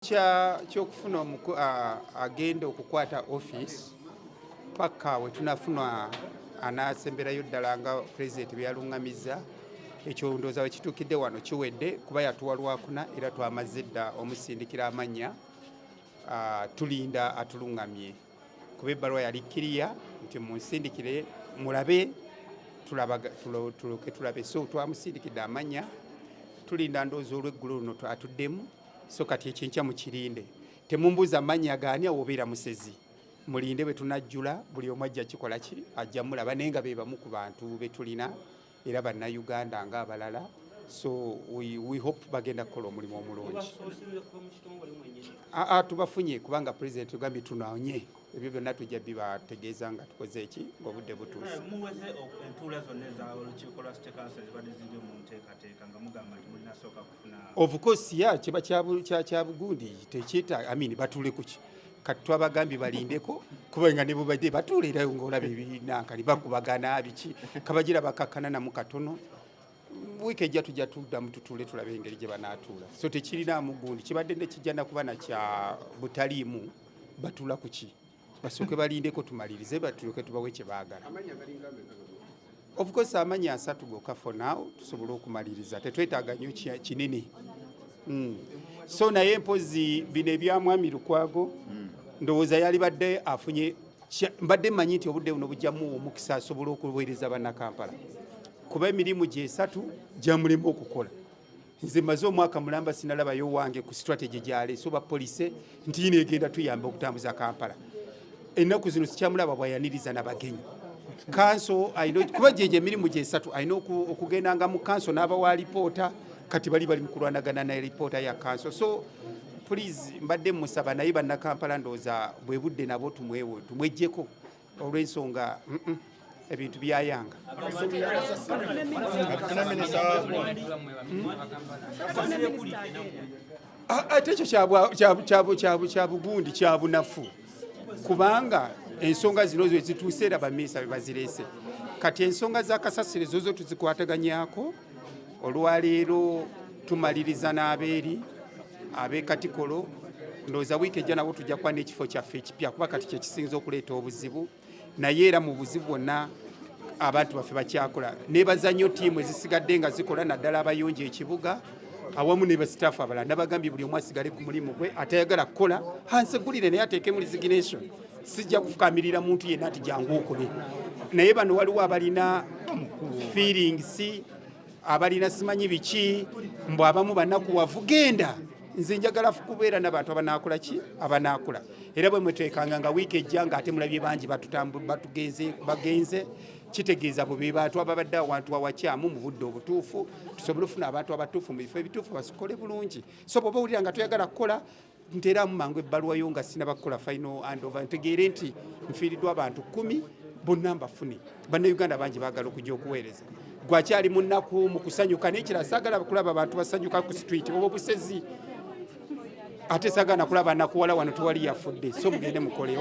kyokufuna agenda okukwata office paka we tunafuna anasemberayo ddala nga president byaluŋŋamizza ekyo ndowooza we kituukidde wano kiwedde kuba yatuwa lwakuna era twamaze dda omusindikira amannya tulinda atuluŋŋamye kuba ebbaluwa yali kkiriya nti munsindikire mulabe tuluke tulabe so twamusindikidde amannya tulinda ndowooza olw'eggulu luno atuddemu so kati ekinkya mukirinde temumbuuza amannya gaani awobeera musezi mulinde bwe tunajjula buli omu ajja kikola ki ajja mulaba naye nga be bamu ku bantu be tulina era bannayuganda ng'abalala so we hope bagenda kukola omulimu omulungi. Tubafunye kubanga pulezidenti tugambye tunoonye ebyo byonna tujja bibategeeza nga tukoze eki ng'obudde butuuse. Muweze entuula zonna ez'olukiiko lwa State Council zibadde ziri mu nteekateeka nga mugamba nti mulinasooka kufuna. Of course kiba kya bugundi tekyeta batuule kuki kati twabagambye balindeko kubanga ne bubadde batuulirayo ng'olaba ebinankali bakubagana biki kabagira bakakkana namu katono wiiki ejja tujja tuddamu tutuule tulabe engeri gye banaatuula so tekirinaamu gundi kibadde ne kijja nakuba nakya butaliimu batuula kuki basooke balindeko tumalirize batuleke tubawe kye baagala. Of course amannya 3 gokka for now tusobole okumaliriza tetwetaaga nnyo kinene so naye mpozi bino ebya Mwami Lukwago ndowooza yali badde afunye mbadde mmanyi nti obudde buno bujjamu omukisa asobole okuweereza bannakampala kuba emirimu gye 3 gyamulema okukola. Nze maze omwaka mulamba sinalabayo wange ku strategy gyaleese oba police nti yino egenda tuyamba okutambuza Kampala. Ennaku zino sikyamulaba bwayaniriza n'abagenyi kanso kuba gye emirimu gye 3 alina okugendanga mu kanso n'abawa alipoota kati bali mu kulwanagana na alipoota ya kanso so please mbadde musaba naye bannakampala ndowooza bwe budde nabo tumwejjeko olw'ensonga ebintu byayanga. Ate ekyo kya bugundi kya bunafu kubanga ensonga zino zo zituuse era baminisita bebazireese kati ensonga za kasasiro zo tuzikwataganyaako olwaleero tumaliriza n'abeeri ab'Ekatikolo ndowooza wiiki ejja nabo tujja kuba n'ekifo kyaffe ekipya kuba kati kyekisinza okuleeta obuzibu naye era mu buzibu bwonna abantu baffe bakyakola nebaza nnyo ttiimu ezisigadde nga zikola naddala abayonja ekibuga awamu ne basitaafu abalala nabagambye buli omu asigale ku mulimu gwe atayagala kukola hansegulire naye ateekemu resignation sijja kufukamirira muntu yenna ati jangu okole naye bano waliwo abalina feelings abalina simanyi biki mbw abamu bannakuwavu genda nze njagala kubeera n'abantu abanaakola ki abanaakola era bwe muteekanga nga wiiki ejja nga ate mulabye bangi bagenze kitegeeza bwe bantu ababadde awantu awakyamu mu budde obutuufu tusobole ofuna abantu abatuufu mu bifo ebituufu basikole bulungi so bw'oba owulira nga toyagala kukola nteeramu mangu ebbaluwayo nga sinaba kukola final handover ntegeere nti nfiiriddwa abantu 10 bonna mbafune bannayuganda bangi baagala okujja okuweereza gwakyali mu nnaku mu kusanyuka n'ekirala saagala kulaba abantu basanyuka ku street oba obusezi ate saagala nakulaba nakuwala wano tewali yafudde so mugende mukole